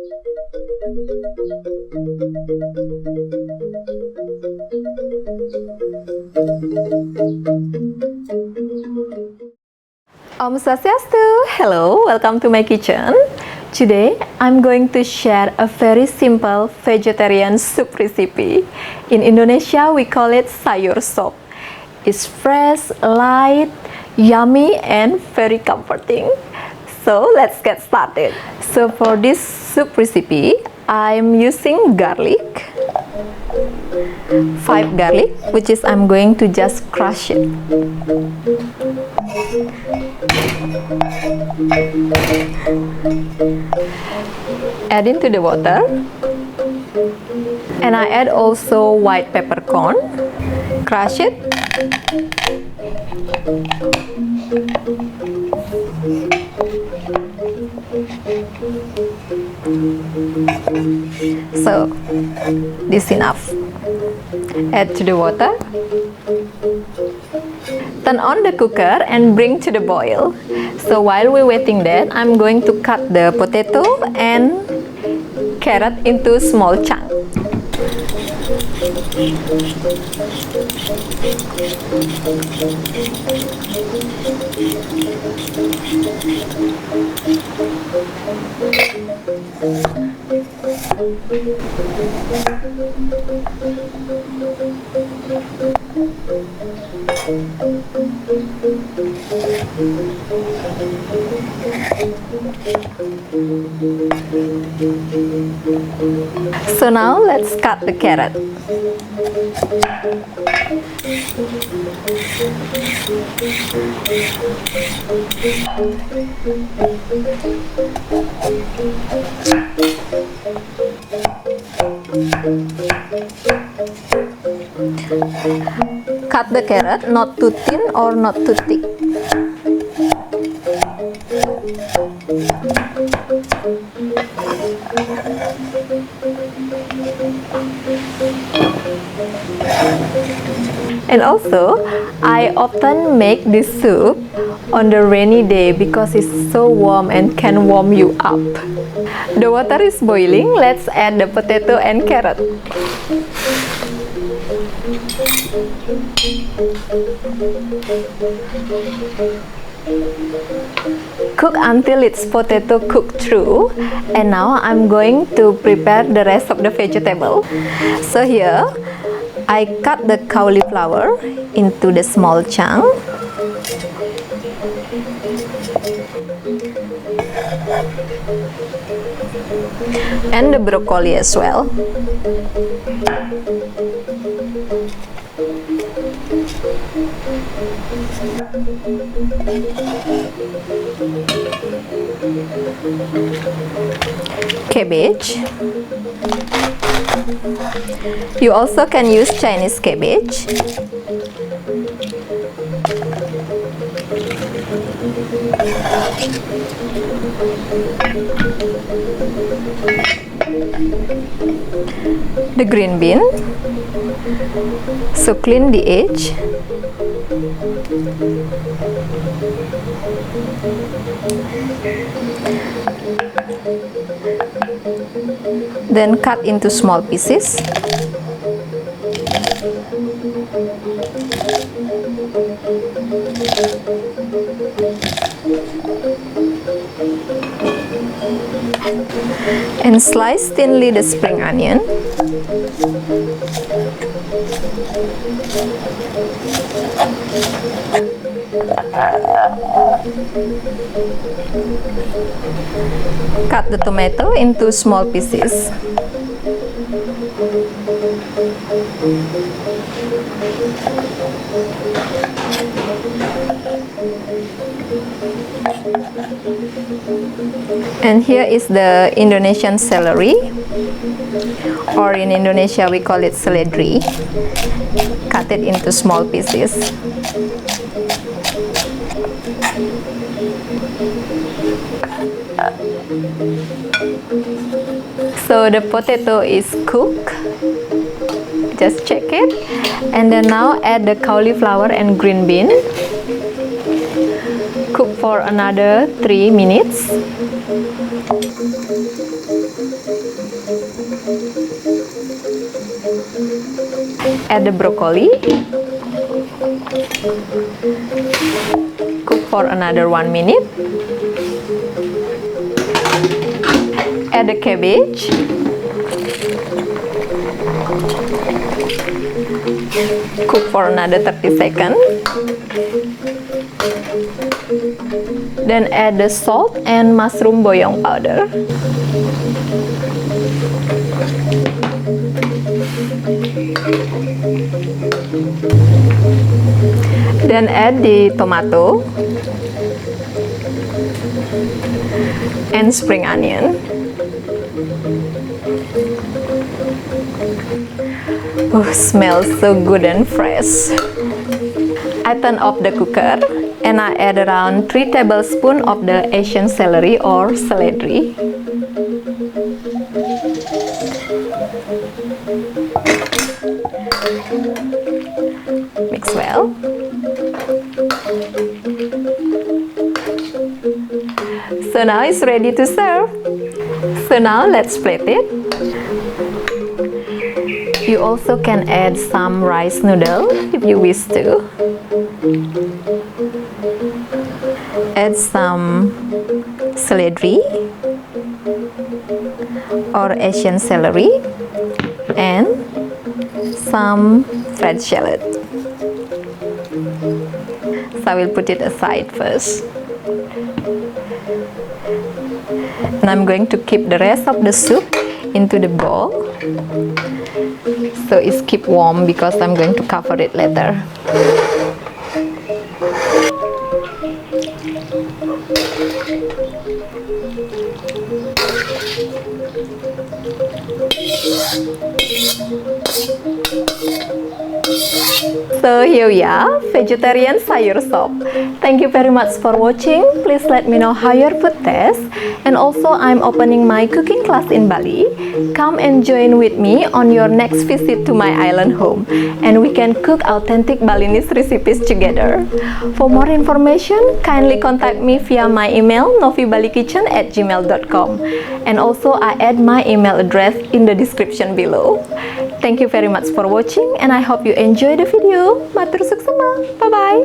Om Swastiastu! Hello, welcome to my kitchen. Today, I'm going to share a very simple vegetarian soup recipe. In Indonesia, we call it sayur sop. It's fresh, light, yummy, and very comforting. So, let's get started. So, for this soup recipe, I'm using garlic. 5 garlic, which is I'm going to just crush it. Add into the water, and I add also white peppercorn. Crush it. So, this enough. Add to the water. Turn on the cooker and bring to the boil. So while we're waiting that, I'm going to cut the potato and carrot into small chunks. So now let's cut the carrot. Cut the carrot not too thin or not too thick. And also, I often make this soup on the rainy day because it's so warm and can warm you up. The water is boiling. Let's add the potato and carrot. Cook until its potato cooked through, and now I'm going to prepare the rest of the vegetable. So here I cut the cauliflower into the small chunk. And the broccoli as well. Cabbage. You also can use Chinese cabbage. The green bean. So clean the edge. Then cut into small pieces. And slice thinly the spring onion. Cut the tomato into small pieces. And here is the Indonesian celery, or in Indonesia we call it seledri. Cut it into small pieces. So the potato is cooked. Just check it. And then now add the cauliflower and green bean. Cook for another 3 minutes. Add the broccoli. Cook for another 1 minute. Add the cabbage. Cook for another 30 seconds. Then add the salt and mushroom boyong powder. Then add the tomato and spring onion. Oh, smells so good and fresh. I turn off the cooker and I add around 3 tablespoons of the Asian celery or celery. Mix well. So now it's ready to serve. So now let's plate it. You also can add some rice noodle if you wish to. Add some celery or Asian celery and some fried shallot. So I will put it aside first. And I'm going to keep the rest of the soup into the bowl so it's keep warm because I'm going to cover it later. So here we are, vegetarian sayur sop. Thank you very much for watching. Please let me know how your food tastes. And also I'm opening my cooking class in Bali. Come and join with me on your next visit to my island home. And we can cook authentic Balinese recipes together. For more information, kindly contact me via my email novibalikitchen@gmail.com. And also I add my email address in the description below. Thank you very much for watching and I hope you enjoy the video. Matur suksema. Bye-bye.